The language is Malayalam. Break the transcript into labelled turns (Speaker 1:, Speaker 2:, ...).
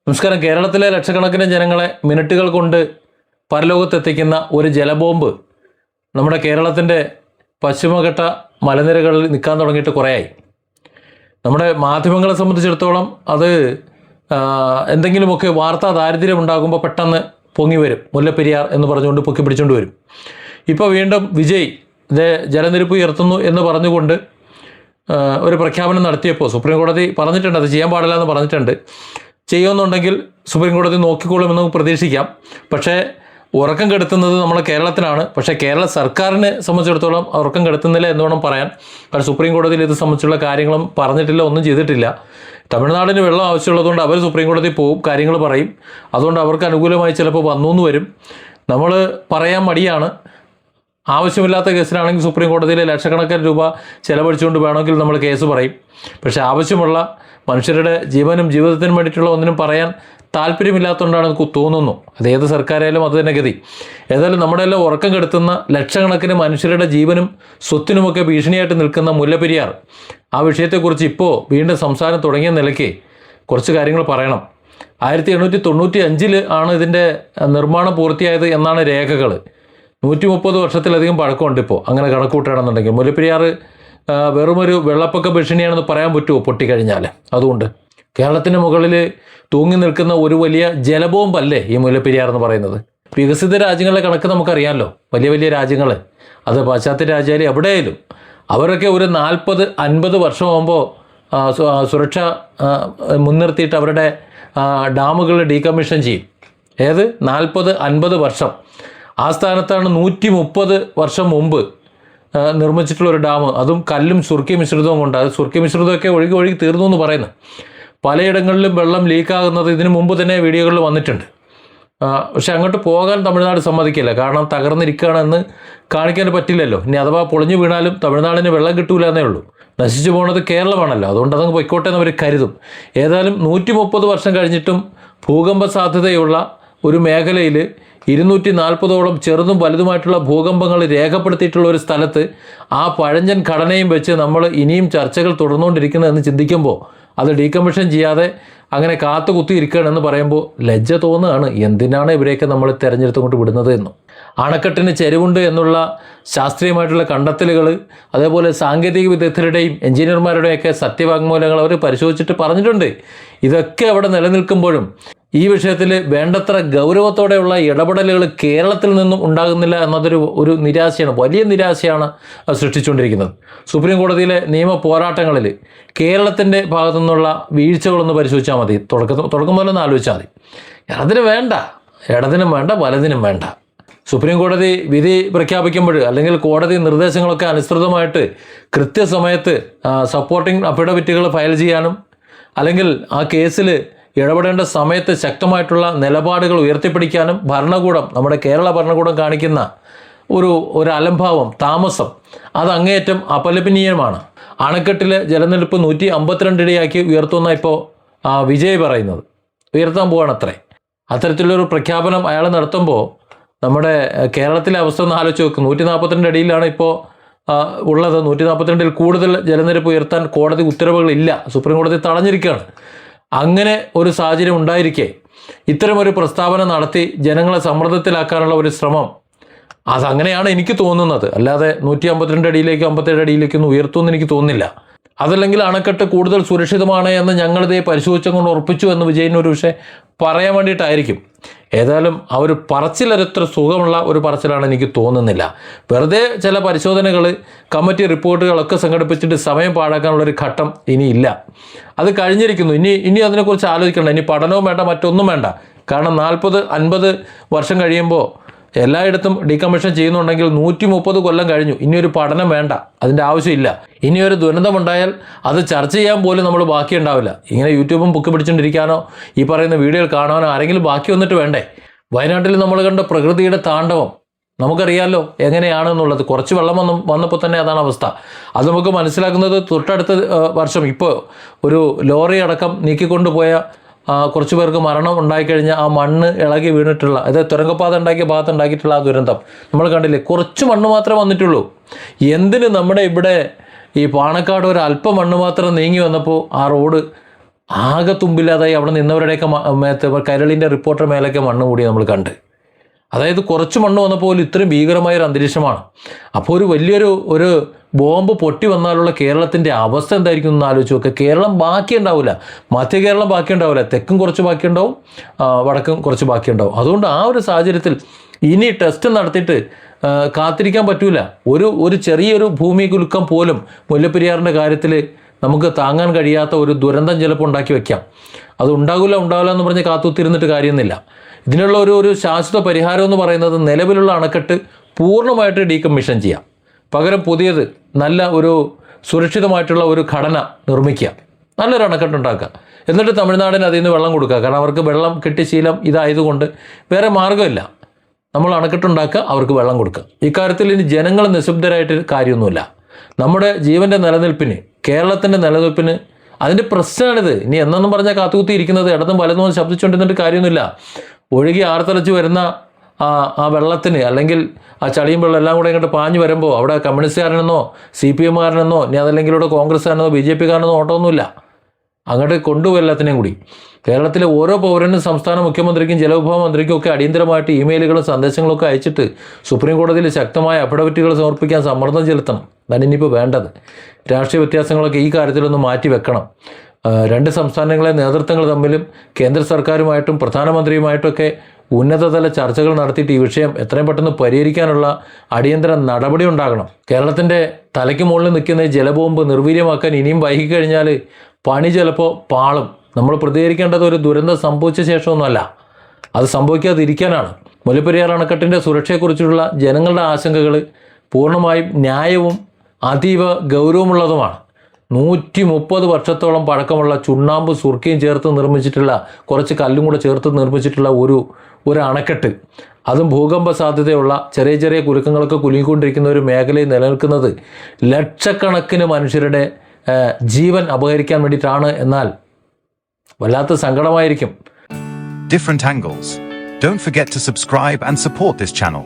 Speaker 1: നമസ്കാരം. കേരളത്തിലെ ലക്ഷക്കണക്കിന് ജനങ്ങളെ മിനിറ്റുകൾ കൊണ്ട് പരലോകത്തെത്തിക്കുന്ന ഒരു ജലബോംബ് നമ്മുടെ കേരളത്തിൻ്റെ പശ്ചിമഘട്ട മലനിരകളിൽ നിൽക്കാൻ തുടങ്ങിയിട്ട് കുറേയായി. നമ്മുടെ മാധ്യമങ്ങളെ സംബന്ധിച്ചിടത്തോളം അത് എന്തെങ്കിലുമൊക്കെ വാർത്താ ദാരിദ്ര്യം ഉണ്ടാകുമ്പോൾ പെട്ടെന്ന് പൊങ്ങി വരും. മുല്ലപ്പെരിയാർ എന്ന് പറഞ്ഞുകൊണ്ട് പൊക്കി പിടിച്ചുകൊണ്ട് വരും. ഇപ്പോൾ വീണ്ടും വിജയ് ജലനിരപ്പ് ഉയർത്തുന്നു എന്ന് പറഞ്ഞുകൊണ്ട് ഒരു പ്രഖ്യാപനം നടത്തിയപ്പോൾ സുപ്രീം കോടതി പറഞ്ഞിട്ടുണ്ട് അത് ചെയ്യാൻ പാടില്ല എന്ന് പറഞ്ഞിട്ടുണ്ട്. ചെയ്യുമെന്നുണ്ടെങ്കിൽ സുപ്രീം കോടതി നോക്കിക്കോളുമെന്ന് പ്രതീക്ഷിക്കാം. പക്ഷേ ഉറക്കം കെടുത്തുന്നത് നമ്മളെ കേരളത്തിനാണ്. പക്ഷേ കേരള സർക്കാരിനെ സംബന്ധിച്ചിടത്തോളം ഉറക്കം കെടുത്തുന്നില്ല എന്ന് വേണം പറയാൻ. കാരണം സുപ്രീം കോടതിയിൽ ഇത് സംബന്ധിച്ചുള്ള കാര്യങ്ങളും പറഞ്ഞിട്ടില്ല, ഒന്നും ചെയ്തിട്ടില്ല. തമിഴ്നാടിന് വെള്ളം ആവശ്യമുള്ളതുകൊണ്ട് അവർ സുപ്രീം കോടതി പോവും, കാര്യങ്ങൾ പറയും. അതുകൊണ്ട് അവർക്ക് അനുകൂലമായി ചിലപ്പോൾ വന്നു എന്ന് വരും. നമ്മൾ പറയാൻ മടിയാണ്. ആവശ്യമില്ലാത്ത കേസിലാണെങ്കിൽ സുപ്രീം കോടതിയിൽ ലക്ഷക്കണക്കിന് രൂപ ചെലവഴിച്ചുകൊണ്ട് വേണമെങ്കിൽ നമ്മൾ കേസ് പറയും. പക്ഷേ ആവശ്യമുള്ള മനുഷ്യരുടെ ജീവനും ജീവിതത്തിനും വേണ്ടിയിട്ടുള്ള ഒന്നിനും പറയാൻ താല്പര്യമില്ലാത്തതുകൊണ്ടാണ് എനിക്ക് തോന്നുന്നു. അത് ഏത് സർക്കാരായാലും അത് തന്നെ ഗതി. ഏതായാലും നമ്മുടെ എല്ലാം ഉറക്കം കെടുത്തുന്ന ലക്ഷക്കണക്കിന് മനുഷ്യരുടെ ജീവനും സ്വത്തിനുമൊക്കെ ഭീഷണിയായിട്ട് നിൽക്കുന്ന മുല്ലപ്പെരിയാർ, ആ വിഷയത്തെക്കുറിച്ച് ഇപ്പോൾ വീണ്ടും സംസാരം തുടങ്ങിയ നിലയ്ക്ക് കുറച്ച് കാര്യങ്ങൾ പറയണം. 1895 ആണ് ഇതിൻ്റെ നിർമ്മാണം പൂർത്തിയായത് എന്നാണ് രേഖകൾ. 130 വർഷത്തിലധികം പഴക്കമുണ്ട് ഇപ്പോൾ അങ്ങനെ കണക്കൂട്ടുകയാണെന്നുണ്ടെങ്കിൽ. മുല്ലപ്പെരിയാർ വെറുമൊരു വെള്ളപ്പൊക്ക ഭീഷണിയാണെന്ന് പറയാൻ പറ്റുമോ പൊട്ടിക്കഴിഞ്ഞാൽ? അതുകൊണ്ട് കേരളത്തിന് മുകളിൽ തൂങ്ങി നിൽക്കുന്ന ഒരു വലിയ ജലബോംബല്ലേ ഈ മുല്ലപ്പെരിയാർ എന്ന് പറയുന്നത്. വികസിത രാജ്യങ്ങളുടെ കണക്ക് നമുക്കറിയാമല്ലോ. വലിയ വലിയ രാജ്യങ്ങൾ, അത് പാശ്ചാത്യ രാജ്യമായാലും എവിടെയായാലും അവരൊക്കെ ഒരു 40-50 വർഷമാകുമ്പോൾ സുരക്ഷ മുൻനിർത്തിയിട്ട് അവരുടെ ഡാമുകൾ ഡീകമ്മീഷൻ ചെയ്യും. ഏത് 40-50 വർഷം. ആ സ്ഥാനത്താണ് 130 വർഷം മുമ്പ് നിർമ്മിച്ചിട്ടുള്ള ഒരു ഡാം, അതും കല്ലും സുർക്കി മിശ്രിതവും കൊണ്ട്. അത് സുർക്കി മിശ്രിതമൊക്കെ ഒഴുകി തീർന്നു എന്ന് പറയുന്നു. പലയിടങ്ങളിലും വെള്ളം ലീക്കാകുന്നത് ഇതിനു മുമ്പ് തന്നെ വീഡിയോകളിൽ വന്നിട്ടുണ്ട്. പക്ഷെ അങ്ങോട്ട് പോകാൻ തമിഴ്നാട് സമ്മതിക്കില്ല. കാരണം തകർന്നിരിക്കുകയാണെന്ന് കാണിക്കാൻ പറ്റില്ലല്ലോ. ഇനി അഥവാ പൊളിഞ്ഞു വീണാലും തമിഴ്നാടിന് വെള്ളം കിട്ടൂല എന്നേ ഉള്ളൂ. നശിച്ചു പോകുന്നത് കേരളമാണല്ലോ. അതുകൊണ്ട് അതങ്ങ് പൊയ്ക്കോട്ടെ എന്ന് അവർ കരുതും. ഏതായാലും 130 വർഷം കഴിഞ്ഞിട്ടും ഭൂകമ്പ സാധ്യതയുള്ള ഒരു മേഖലയിൽ 240ഓളം ചെറുതും വലുതുമായിട്ടുള്ള ഭൂകമ്പങ്ങൾ രേഖപ്പെടുത്തിയിട്ടുള്ള ഒരു സ്ഥലത്ത് ആ പഴഞ്ചൻ ഘടനയും വെച്ച് നമ്മൾ ഇനിയും ചർച്ചകൾ തുടർന്നുകൊണ്ടിരിക്കുന്നതെന്ന് ചിന്തിക്കുമ്പോൾ, അത് ഡീകമ്മീഷൻ ചെയ്യാതെ അങ്ങനെ കാത്തുകുത്തിയിരിക്കുകയാണെന്ന് പറയുമ്പോൾ ലജ്ജ തോന്നുകയാണ്. എന്തിനാണ് ഇവരെയൊക്കെ നമ്മൾ തിരഞ്ഞെടുത്തുകൊണ്ട് വിടുന്നത് എന്നും. അണക്കെട്ടിന് ചെരിവുണ്ട് എന്നുള്ള ശാസ്ത്രീയമായിട്ടുള്ള കണ്ടെത്തലുകൾ, അതേപോലെ സാങ്കേതിക വിദഗ്ധരുടെയും എഞ്ചിനീയർമാരുടെയൊക്കെ സത്യവാങ്മൂലങ്ങൾ അവർ പരിശോധിച്ചിട്ട് പറഞ്ഞിട്ടുണ്ട്. ഇതൊക്കെ അവിടെ നിലനിൽക്കുമ്പോഴും ഈ വിഷയത്തിൽ വേണ്ടത്ര ഗൗരവത്തോടെയുള്ള ഇടപെടലുകൾ കേരളത്തിൽ നിന്നും ഉണ്ടാകുന്നില്ല എന്നതൊരു നിരാശയാണ്, വലിയ നിരാശയാണ് സൃഷ്ടിച്ചുകൊണ്ടിരിക്കുന്നത്. സുപ്രീം കോടതിയിലെ നിയമ പോരാട്ടങ്ങളിൽ കേരളത്തിൻ്റെ ഭാഗത്തു നിന്നുള്ള വീഴ്ചകളൊന്ന് പരിശോധിച്ചാൽ മതി. തുടക്കം പോലെ ഒന്ന് ആലോചിച്ചാൽ മതി. അതിന് വേണ്ട, ഇടതിനും വേണ്ട, വലതിനും വേണ്ട. സുപ്രീം കോടതി വിധി പ്രഖ്യാപിക്കുമ്പോൾ അല്ലെങ്കിൽ കോടതി നിർദ്ദേശങ്ങളൊക്കെ അനുസൃതമായിട്ട് കൃത്യസമയത്ത് സപ്പോർട്ടിംഗ് അഫിഡവിറ്റുകൾ ഫയൽ ചെയ്യാനും, അല്ലെങ്കിൽ ആ കേസിൽ ഇടപെടേണ്ട സമയത്ത് ശക്തമായിട്ടുള്ള നിലപാടുകൾ ഉയർത്തിപ്പിടിക്കാനും ഭരണകൂടം, നമ്മുടെ കേരള ഭരണകൂടം കാണിക്കുന്ന ഒരു അലംഭാവം, താമസം, അത് അങ്ങേയറ്റം അപലപനീയമാണ്. അണക്കെട്ടിലെ ജലനിരപ്പ് 152 അടിയാക്കി ഉയർത്തുന്ന ഇപ്പോൾ വിജയ് പറയുന്നത് ഉയർത്താൻ പോവാണത്രേ. അത്തരത്തിലൊരു പ്രഖ്യാപനം അയാൾ നടത്തുമ്പോൾ നമ്മുടെ കേരളത്തിലെ അവസ്ഥ ഒന്ന് ആലോചിച്ച് നോക്കും. 142 അടിയിലാണ് ഇപ്പോൾ ഉള്ളത്. 142 കൂടുതൽ ജലനിരപ്പ് ഉയർത്താൻ കോടതി ഉത്തരവുകളില്ല. സുപ്രീം കോടതി തടഞ്ഞിരിക്കുകയാണ്. അങ്ങനെ ഒരു സാഹചര്യം ഉണ്ടായിരിക്കെ ഇത്തരമൊരു പ്രസ്താവന നടത്തി ജനങ്ങളെ സമ്മർദ്ദത്തിലാക്കാനുള്ള ഒരു ശ്രമം, അതങ്ങനെയാണ് എനിക്ക് തോന്നുന്നത്. അല്ലാതെ 152 അടിയിലേക്കോ 57 അടിയിലേക്കൊന്നും ഉയർത്തുമെന്ന് എനിക്ക് തോന്നുന്നില്ല. അതല്ലെങ്കിൽ അണക്കെട്ട് കൂടുതൽ സുരക്ഷിതമാണ് എന്ന് ഞങ്ങളിതേ പരിശോധിച്ചുകൊണ്ട് ഉറപ്പിച്ചു എന്ന് വിജയന് ഒരു പക്ഷേ പറയാൻ വേണ്ടിയിട്ടായിരിക്കും. ഏതായാലും ആ ഒരു പറച്ചിലൊരത്ര സുഖമുള്ള ഒരു പറച്ചിലാണ് എനിക്ക് തോന്നുന്നില്ല. വെറുതെ ചില പരിശോധനകൾ, കമ്മിറ്റി റിപ്പോർട്ടുകളൊക്കെ സംഘടിപ്പിച്ചിട്ട് സമയം പാഴാക്കാനുള്ളൊരു ഘട്ടം ഇനിയില്ല. അത് കഴിഞ്ഞിരിക്കുന്നു. ഇനി അതിനെക്കുറിച്ച് ആലോചിക്കണ്ട. ഇനി പഠനവും വേണ്ട, മറ്റൊന്നും വേണ്ട. കാരണം 40-50 വർഷം കഴിയുമ്പോൾ എല്ലായിടത്തും ഡീകമ്മീഷൻ ചെയ്യുന്നുണ്ടെങ്കിൽ 130 കൊല്ലം കഴിഞ്ഞു. ഇനിയൊരു പഠനം വേണ്ട, അതിൻ്റെ ആവശ്യമില്ല. ഇനിയൊരു ദുരന്തമുണ്ടായാൽ അത് ചർച്ച ചെയ്യാൻ പോലും നമ്മൾ ബാക്കിയുണ്ടാവില്ല. ഇങ്ങനെ യൂട്യൂബും ബുക്ക് പിടിച്ചുകൊണ്ടിരിക്കാനോ ഈ പറയുന്ന വീഡിയോകൾ കാണാനോ ആരെങ്കിലും ബാക്കി വന്നിട്ട് വേണ്ടേ? വയനാട്ടിൽ നമ്മൾ കണ്ട പ്രകൃതിയുടെ താണ്ഡവം നമുക്കറിയാമല്ലോ എങ്ങനെയാണെന്നുള്ളത്. കുറച്ച് വെള്ളം വന്നപ്പോൾ തന്നെ അതാണ് അവസ്ഥ. അത് നമുക്ക് മനസ്സിലാക്കുന്നത് തൊട്ടടുത്ത വർഷം ഇപ്പോൾ ഒരു ലോറി അടക്കം നീക്കിക്കൊണ്ടുപോയ കുറച്ച് പേർക്ക് മരണം ഉണ്ടായിക്കഴിഞ്ഞാൽ ആ മണ്ണ് ഇളകി വീണിട്ടുള്ള, അതായത് തുരങ്കപ്പാത ഉണ്ടാക്കിയ ഭാഗത്തുണ്ടാക്കിയിട്ടുള്ള ആ ദുരന്തം നമ്മൾ കണ്ടില്ലേ. കുറച്ച് മണ്ണ് മാത്രമേ വന്നിട്ടുള്ളൂ. എന്തിന് നമ്മുടെ ഇവിടെ ഈ പാണക്കാട് ഒരു അല്പം മണ്ണ് മാത്രം നീങ്ങി വന്നപ്പോൾ ആ റോഡ് ആകെ തുമ്പില്ലാതായി അവിടെ നിന്നവരുടെയൊക്കെ മേത്ത് കൈരളിൻ്റെ റിപ്പോർട്ടർ മേലൊക്കെ മണ്ണ് മൂടി നമ്മൾ കണ്ട്. അതായത് കുറച്ച് മണ്ണ് വന്നപ്പോൾ പോലും ഇത്രയും ഭീകരമായൊരു അന്തരീക്ഷമാണ്. അപ്പോൾ ഒരു വലിയൊരു ബോംബ് പൊട്ടി വന്നാലുള്ള കേരളത്തിൻ്റെ അവസ്ഥ എന്തായിരിക്കും എന്ന് ആലോചിച്ച് നോക്കുക. കേരളം ബാക്കി ഉണ്ടാവില്ല, മധ്യ കേരളം ബാക്കി ഉണ്ടാവില്ല, തെക്കും കുറച്ച് ബാക്കിയുണ്ടാവും, വടക്കും കുറച്ച് ബാക്കിയുണ്ടാവും. അതുകൊണ്ട് ആ ഒരു സാഹചര്യത്തിൽ ഇനി ടെസ്റ്റ് നടത്തിയിട്ട് കാത്തിരിക്കാൻ പറ്റൂല. ഒരു ചെറിയൊരു ഭൂമി കുലുക്കം പോലും മുല്ലപ്പെരിയാറിൻ്റെ കാര്യത്തിൽ നമുക്ക് താങ്ങാൻ കഴിയാത്ത ഒരു ദുരന്തം ചിലപ്പോൾ ഉണ്ടാക്കി വയ്ക്കാം. അത് ഉണ്ടാകില്ല എന്ന് പറഞ്ഞ് കാത്തുത്തിരുന്നിട്ട് കാര്യമൊന്നുമില്ല. ഇതിനുള്ള ഒരു ശാശ്വത പരിഹാരം എന്ന് പറയുന്നത് നിലവിലുള്ള അണക്കെട്ട് പൂർണ്ണമായിട്ട് ഡീകമ്മീഷൻ ചെയ്യാം, പകരം പുതിയത് നല്ല ഒരു സുരക്ഷിതമായിട്ടുള്ള ഒരു ഘടന നിർമ്മിക്കുക, നല്ലൊരു അണക്കെട്ടുണ്ടാക്കുക. എന്നിട്ട് തമിഴ്നാടിന് അതിൽ നിന്ന് വെള്ളം കൊടുക്കുക. കാരണം അവർക്ക് വെള്ളം കിട്ടി ശീലം ഇതായതുകൊണ്ട് വേറെ മാർഗ്ഗമില്ല. നമ്മൾ അണക്കെട്ടുണ്ടാക്കുക, അവർക്ക് വെള്ളം കൊടുക്കുക. ഇക്കാര്യത്തിൽ ഇനി ജനങ്ങൾ നിശബ്ദരായിട്ട് കാര്യമൊന്നുമില്ല. നമ്മുടെ ജീവൻ്റെ നിലനിൽപ്പിന്, കേരളത്തിൻ്റെ നിലനിൽപ്പിന് അതിൻ്റെ പ്രശ്നമാണിത്. ഇനി എന്നൊന്നും പറഞ്ഞാൽ കാത്തുകുത്തിയിരിക്കുന്നത് ഇടതും വലതും ശബ്ദിച്ചുകൊണ്ടിരുന്നിട്ട് കാര്യമൊന്നുമില്ല. ഒഴുകി ആർത്തലച്ച് വരുന്ന ആ വെള്ളത്തിന്, അല്ലെങ്കിൽ ആ ചളിയും വെള്ളം എല്ലാം കൂടെ ഇങ്ങോട്ട് പാഞ്ഞു വരുമ്പോൾ അവിടെ കമ്മ്യൂണിസ്റ്റുകാരനെന്നോ CPM-കാരനെന്നോ ഇനി അതല്ലെങ്കിൽ ഇവിടെ കോൺഗ്രസ്സുകാരനെന്നോ BJP-കാരനെന്നോ ഓട്ടമൊന്നുമില്ല. അങ്ങോട്ട് കൊണ്ടുപോകും എല്ലാത്തിനെയും കൂടി. കേരളത്തിലെ ഓരോ പൗരനും സംസ്ഥാന മുഖ്യമന്ത്രിക്കും ജലവിഭവ മന്ത്രിക്കും ഒക്കെ അടിയന്തരമായിട്ട് ഇമെയിലുകളും സന്ദേശങ്ങളൊക്കെ അയച്ചിട്ട് സുപ്രീം കോടതിയിൽ ശക്തമായ അഫിഡവിറ്റുകൾ സമർപ്പിക്കാൻ സമ്മർദ്ദം ചെലുത്തണം. അതാണ് ഇനിയിപ്പോൾ വേണ്ടത്. രാഷ്ട്രീയ വ്യത്യാസങ്ങളൊക്കെ ഈ കാര്യത്തിലൊന്ന് മാറ്റി വെക്കണം. രണ്ട് സംസ്ഥാനങ്ങളെ നേതൃത്വങ്ങൾ തമ്മിലും കേന്ദ്ര സർക്കാരുമായിട്ടും പ്രധാനമന്ത്രിയുമായിട്ടൊക്കെ ഉന്നതതല ചർച്ചകൾ നടത്തിയിട്ട് ഈ വിഷയം എത്രയും പെട്ടെന്ന് പരിഹരിക്കാനുള്ള അടിയന്തര നടപടി ഉണ്ടാകണം. കേരളത്തിൻ്റെ തലയ്ക്ക് മുകളിൽ നിൽക്കുന്ന ഈ ജലബോംബ് നിർവീര്യമാക്കാൻ ഇനിയും വൈകിക്കഴിഞ്ഞാൽ പണി ചിലപ്പോൾ പാളും. നമ്മൾ പ്രതികരിക്കേണ്ടത് ഒരു ദുരന്തം സംഭവിച്ച ശേഷമൊന്നുമല്ല, അത് സംഭവിക്കാതിരിക്കാനാണ്. മുല്ലപ്പെരിയാർ അണക്കെട്ടിൻ്റെ സുരക്ഷയെക്കുറിച്ചുള്ള ജനങ്ങളുടെ ആശങ്കകൾ പൂർണ്ണമായും ന്യായവും അതീവ ഗൗരവമുള്ളതുമാണ്. 130 വർഷത്തോളം പഴക്കമുള്ള ചുണ്ണാമ്പ് സുർക്കയും ചേർത്ത് നിർമ്മിച്ചിട്ടുള്ള, കുറച്ച് കല്ലും കൂടെ ചേർത്ത് നിർമ്മിച്ചിട്ടുള്ള ഒരു അണക്കെട്ട്, അതും ഭൂകമ്പ സാധ്യതയുള്ള ചെറിയ കുലുക്കങ്ങളൊക്കെ കുലുങ്ങിക്കൊണ്ടിരിക്കുന്ന ഒരു മേഖലയിൽ നിലനിൽക്കുന്നത് ലക്ഷക്കണക്കിന് മനുഷ്യരുടെ ജീവൻ അപഹരിക്കാൻ വേണ്ടിയിട്ടാണ്. എന്നാൽ വല്ലാത്ത സങ്കടമായിരിക്കും.
Speaker 2: Different angles. Don't forget to subscribe and support this channel.